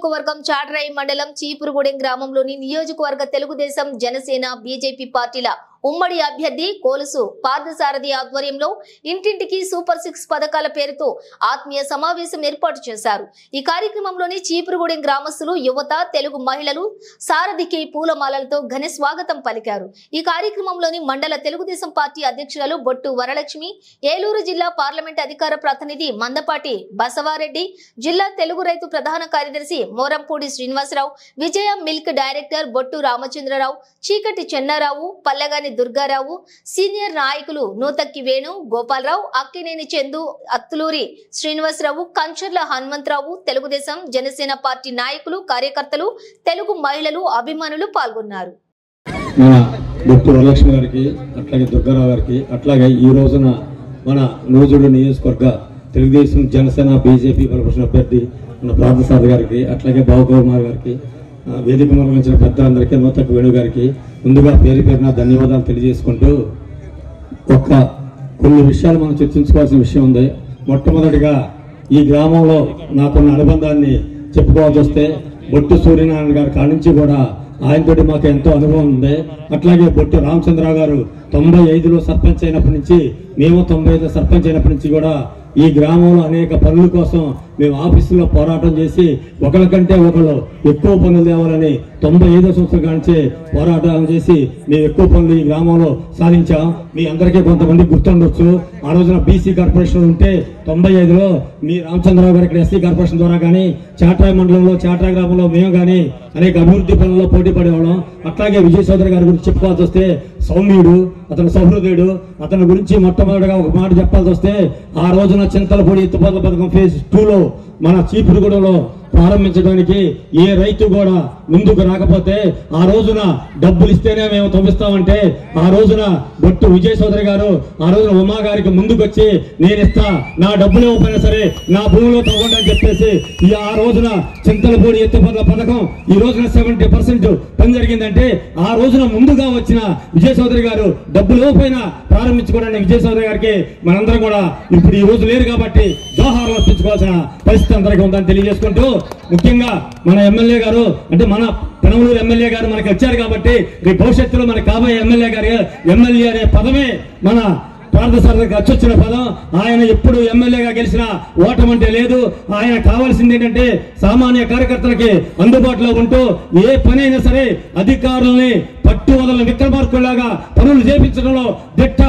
నియోజకవర్గం చాట్రాయి మండలం చీపురుగూడెం గ్రామంలోని నియోజకవర్గ తెలుగుదేశం జనసేన బీజేపీ పార్టీల ఉమ్మడి అభ్యర్థి కోలుసు పార్థసారథి ఆధ్వర్యంలో ఇంటింటికి సూపర్ 6 పథకాల పేరుతో ఆత్మీయ సమావేశం ఏర్పాటు చేశారు। ఈ కార్యక్రమంలోని చీపురుగూడెం గ్రామస్తులు, యువత, తెలుగు మహిళలు సారథికి పూలమాలలతో ఘన స్వాగతం పలికారు। ఈ కార్యక్రమంలోని మండల తెలుగుదేశం పార్టీ అధ్యక్షురాలు బొట్టు వరలక్ష్మి, ఏలూరు జిల్లా పార్లమెంట్ అధికార ప్రతినిధి మందపాటి బసవారెడ్డి, జిల్లా తెలుగు రైతు ప్రధాన కార్యదర్శి మోరంపూడి శ్రీనివాసరావు, విజయ మిల్క్ డైరెక్టర్ బొట్టు రామచంద్రరావు, చీకటి చెన్నారావు, పల్లగాని దుర్గారావు, సీనియర్ నాయకులు నూతక్కి వేణు గోపాలరావు, అక్కినేని చందు, అత్తులూరి శ్రీనివాసరావు, కంచర్ల హనుమంతరావు, తెలుగుదేశం జనసేన పార్టీ నాయకులు, కార్యకర్తలు, తెలుగు మహిళలు, అభిమానులు పాల్గొన్నారు। మన బొట్టు వరలక్ష్మి గారికి, అట్లాగే దుర్గారావు గారికి, అట్లాగే ఈ రోజున మన నూజుడు నియోజకవర్గ తెలుగుదేశం జనసేన బీజేపీ బలపరిచిన అభ్యర్థి మన పార్థసారథి గారికి, అట్లాగే బాబుకుమార్ గారికి, వేదిక నిర్వహించిన పెద్దలందరికీ, నూతక్కి వేణు గారికి ముందుగా పేరు పేరున ధన్యవాదాలు తెలియజేసుకుంటూ కొన్ని విషయాలు మనం చర్చించుకోవాల్సిన విషయం ఉంది। మొట్టమొదటిగా ఈ గ్రామంలో నాకున్న అనుబంధాన్ని చెప్పుకోవాల్సి వస్తే బొట్టు సూర్యనారాయణ గారి కాడి నుంచి కూడా ఆయనతోటి మాకు ఎంతో అనుభవం ఉంది। అట్లాగే బొట్టు రామచంద్రరావు గారు 95లో సర్పంచ్ అయినప్పటి నుంచి, మేము 95లో సర్పంచ్ అయినప్పటి నుంచి కూడా ఈ గ్రామంలో అనేక పనుల కోసం మేము ఆఫీసులో పోరాటం చేసి ఒకరికంటే ఒకళ్ళు ఎక్కువ పనులు తేవాలని 95వ సంవత్సరం కానించే పోరాటం చేసి మేము ఎక్కువ పనులు ఈ గ్రామంలో సాధించాం। మీ అందరికీ కొంతమంది గుర్తుండొచ్చు, ఆ రోజున బీసీ కార్పొరేషన్ ఉంటే 95లో మీ రామచంద్రరావు గారు ఇక్కడ ఎస్సీ కార్పొరేషన్ ద్వారా కానీ, చాట్రాయి మండలంలో చాట్రాయి గ్రామంలో మేము కానీ అనేక అభివృద్ధి పనుల్లో పోటీ పడేవాళ్ళం। అట్లాగే విజయ చౌదరి గారి గురించి చెప్పుకోవాల్సి వస్తే సౌమ్యుడు, అతను సహృదయుడు, అతని గురించి మొట్టమొదటిగా ఒక మాట చెప్పాల్సి వస్తే ఆ రోజున చింతలపూడి ఎత్తుపోతల పథకం ఫేజ్ 2లో మన చీపురుగూడెంలో ప్రారంభించడానికి ఏ రైతు కూడా ముందుకు రాకపోతే ఆ రోజున డబ్బులు ఇస్తేనే మేము తవ్విస్తామంటే ఆ రోజున బొట్టు విజయ చౌదరి గారు ఆ రోజున ఉమా గారికి ముందుకొచ్చి నేను ఇస్తా, నా డబ్బులు ఇవ్వకపోయినా సరే నా భూమిలో తవ్వండి అని చెప్పేసి ఆ రోజున చింతలపూడి ఎత్తుపోతల పథకం ఈ రోజున 70% పని జరిగిందంటే ఆ రోజున ముందుగా వచ్చిన విజయ చౌదరి గారు డబ్బులు ఇవ్వకపోయినా ప్రారంభించుకోవడానికి విజయ చౌదరి గారికి మనందరం కూడా ఇప్పుడు ఈ రోజు లేరు కాబట్టి జోహార్లు అర్పించుకోవాల్సిన పరిస్థితి అందరికీ ఉందని తెలియజేసుకుంటూ, ముఖ్యంగా మన ఎమ్మెల్యే గారు అంటే మన పెనమలూరు ఎమ్మెల్యే గారు మనకి వచ్చారు కాబట్టి రేపు భవిష్యత్తులో మనకి కాబోయే ఎమ్మెల్యే అనే పదమే మన పార్థసారథికి అచ్చొచ్చిన పదం। ఆయన ఎప్పుడు ఎమ్మెల్యేగా గెలిచిన ఓటమంటే లేదు। ఆయన కావాల్సింది ఏంటంటే సామాన్య కార్యకర్తలకి అందుబాటులో ఉంటూ ఏ పని అయినా సరే అధికారుల్ని పట్టు వదలని విక్రమార్కుల్లాగా పనులు చేపించడంలో దిట్ట।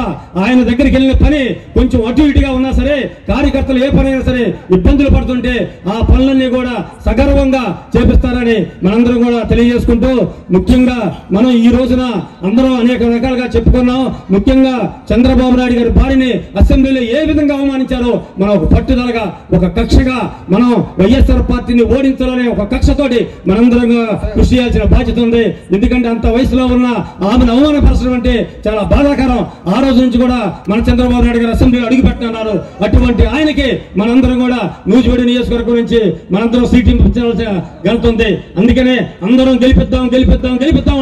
ఆయన దగ్గరికి వెళ్ళిన పని కొంచెం అటు ఇటుగా ఉన్నా సరే కార్యకర్తలు ఏ పని అయినా సరే ఇబ్బందులు పడుతుంటే ఆ పనులన్నీ కూడా సగర్వంగా చేపిస్తారని మనందరం కూడా తెలియజేసుకుంటూ, ముఖ్యంగా మనం ఈ రోజున అందరం అనేక రకాలుగా చెప్పుకున్నాం। ముఖ్యంగా చంద్రబాబు నాయుడు గారి భార్యని అసెంబ్లీలో ఏ విధంగా అవమానించారో మనం ఒక పట్టుదలగా, ఒక కక్షగా మనం వైఎస్ఆర్ పార్టీని ఓడించాలనే ఒక కక్షతోటి మనందరం కృషి చేయాల్సిన బాధ్యత ఉంది। ఎందుకంటే అంత వయసులో ఉన్న ఆమెను అవమానపరచడం అంటే చాలా బాధాకరం। ఆ రోజు నుంచి కూడా మన చంద్రబాబు నాయుడు గారు అసెంబ్లీలో అడుగు పెట్టనున్నారు। అటువంటి ఆయనకి మనందరం కూడా నూజివీడు నియోజకవర్గం నుంచి మనందరం సీటింగ్ ఇచ్చాల్సిన ఘనత ఉంది। అందుకనే అందరం గెలిపిద్దాం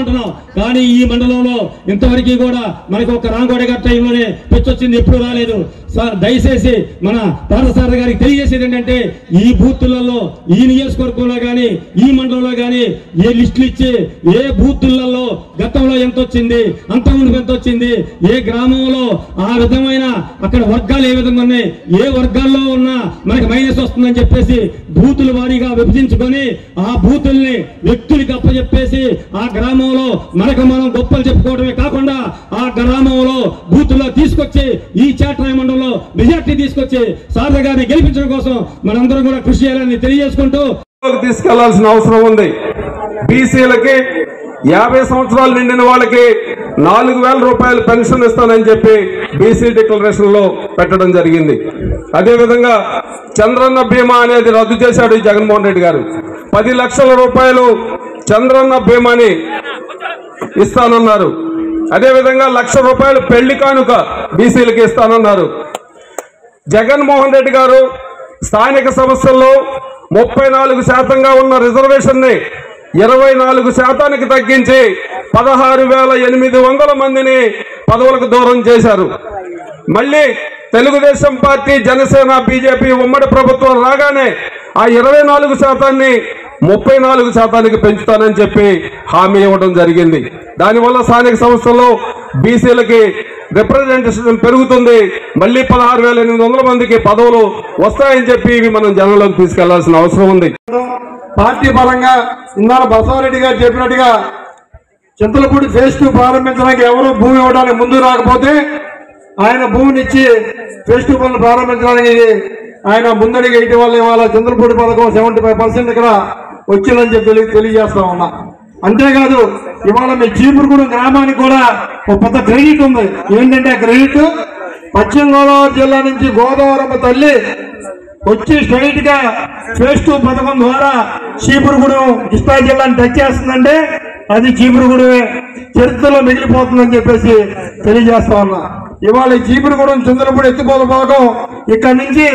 అంటున్నాం। కానీ ఈ మండలంలో ఇంతవరకు కూడా మనకు ఒక రాంగోడ గారి టైంలోనే వచ్చింది, ఎప్పుడు రాలేదు। దయచేసి మన పార్థసారథి గారికి తెలియజేసేది ఏంటంటే ఈ బూతులలో ఈ నియోజకవర్గంలో కానీ ఈ మండలంలో కానీ ఏ లిస్టులు ఇచ్చి ఏ బూతులలో గతంలో ఎంత వచ్చింది, అంతకుముందు ఎంత వచ్చింది, ఏ గ్రామంలో ఆ విధమైన అక్కడ వర్గాలు ఏ విధంగా ఉన్నాయి, ఏ వర్గాల్లో ఉన్నా మనకి మైనస్ వస్తుందని చెప్పేసి బూతుల వారీగా విభజించుకొని ఆ బూతుల్ని వ్యక్తులకి అప్పచెప్పేసి ఆ గ్రామంలో మనకు మనం గొప్పలు చెప్పుకోవడమే కాకుండా ఆ గ్రామంలో బూతుల్లో తీసుకొచ్చి ఈ చాట్రాయి మండలంలో మెజార్టీ తీసుకొచ్చి సారథి గారిని గెలిపించడం కోసం మనందరం కూడా కృషి చేయాలని తెలియజేసుకుంటూ తీసుకెళ్లాల్సిన అవసరం ఉంది। బీసీలకి 50 సంవత్సరాలు నిండిన వాళ్ళకి 4000 రూపాయలు పెన్షన్ ఇస్తానని చెప్పి బీసీ డిక్లరేషన్ లో పెట్టడం జరిగింది। అదేవిధంగా చంద్రన్న బీమా అనేది రద్దు చేశాడు ఈ జగన్మోహన్ రెడ్డి గారు। 10 లక్షల రూపాయలు చంద్రన్న బీమాని ఇస్తానన్నారు। అదేవిధంగా 1,00,000 రూపాయలు పెళ్లి కానుక బీసీలకి ఇస్తానన్నారు। జగన్మోహన్ రెడ్డి గారు స్థానిక సంస్థల్లో 34% ఉన్న రిజర్వేషన్ ని 24% తగ్గించి 16,800 మందిని పదవులకు దూరం చేశారు। మళ్ళీ తెలుగుదేశం పార్టీ, జనసేన, బీజేపీ ఉమ్మడి ప్రభుత్వం రాగానే ఆ 24% 34% పెంచుతానని చెప్పి హామీ ఇవ్వడం జరిగింది. దానివల్ల స్థానిక సంస్థల్లో బీసీలకి రిప్రజెంటేషన్ పెరుగుతుంది. మళ్ళీ 16,800 మందికి పదవులు వస్తాయని చెప్పి ఇవి మనం జనంలోకి తీసుకెళ్లాల్సిన అవసరం ఉంది. పార్టీ పరంగా ఇందాక బసవారెడ్డి గారు చెప్పినట్టుగా చింతలపూడి ఫేజ్ 2 ప్రారంభించడానికి ఎవరు భూమి ఇవ్వడానికి ముందు రాకపోతే ఆయన భూమినిచ్చి ఫేజ్ 2 పనులు ప్రారంభించడానికి ఆయన ముందడిగా ఇటీవల ఇవాళ చింతలపూడి పథకం 75% ఇక్కడ వచ్చిందని చెప్పి తెలియజేస్తా ఉన్నా. అంతేకాదు ఇవాళ మీ చీపురుగూడెం గ్రామానికి కూడా ఒక పెద్ద క్రెడిట్ ఉంది. ఏంటంటే ఆ క్రెడిట్ పశ్చిమ గోదావరి జిల్లా నుంచి గోదావరమ్మ తల్లి వచ్చి స్ట్రైట్ గా ఫేజ్ 2 పథకం ద్వారా చీపురుగూడెం కృష్ణా జిల్లాని టచ్ చేస్తుందంటే అది చీపురుగూడెమే చరిత్రలో మిగిలిపోతుందని చెప్పేసి తెలియజేస్తా ఉన్నా. ఇవాళ చీపురుగూడెం చింతలపూడి ఎత్తిపోత పథకం ఇక్కడ నుంచి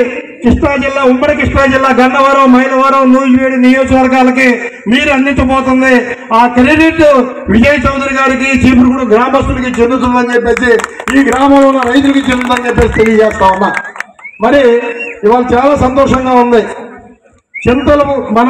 కృష్ణా జిల్లా ఉమ్మడి కృష్ణా జిల్లా గన్నవరం మైలవరం నూజివీడు నియోజకవర్గాలకి మీరు అందించబోతుంది. ఆ క్రెడిట్ విజయ్ చౌదరి గారికి చీపురుగూడెం గ్రామస్తులకి చెందుతుందని చెప్పేసి ఈ గ్రామంలో ఉన్న రైతులకి చెందుతుందని చెప్పేసి తెలియజేస్తా ఉన్నా. మరి ఇవాళ చాలా సంతోషంగా ఉంది. చింతలు మన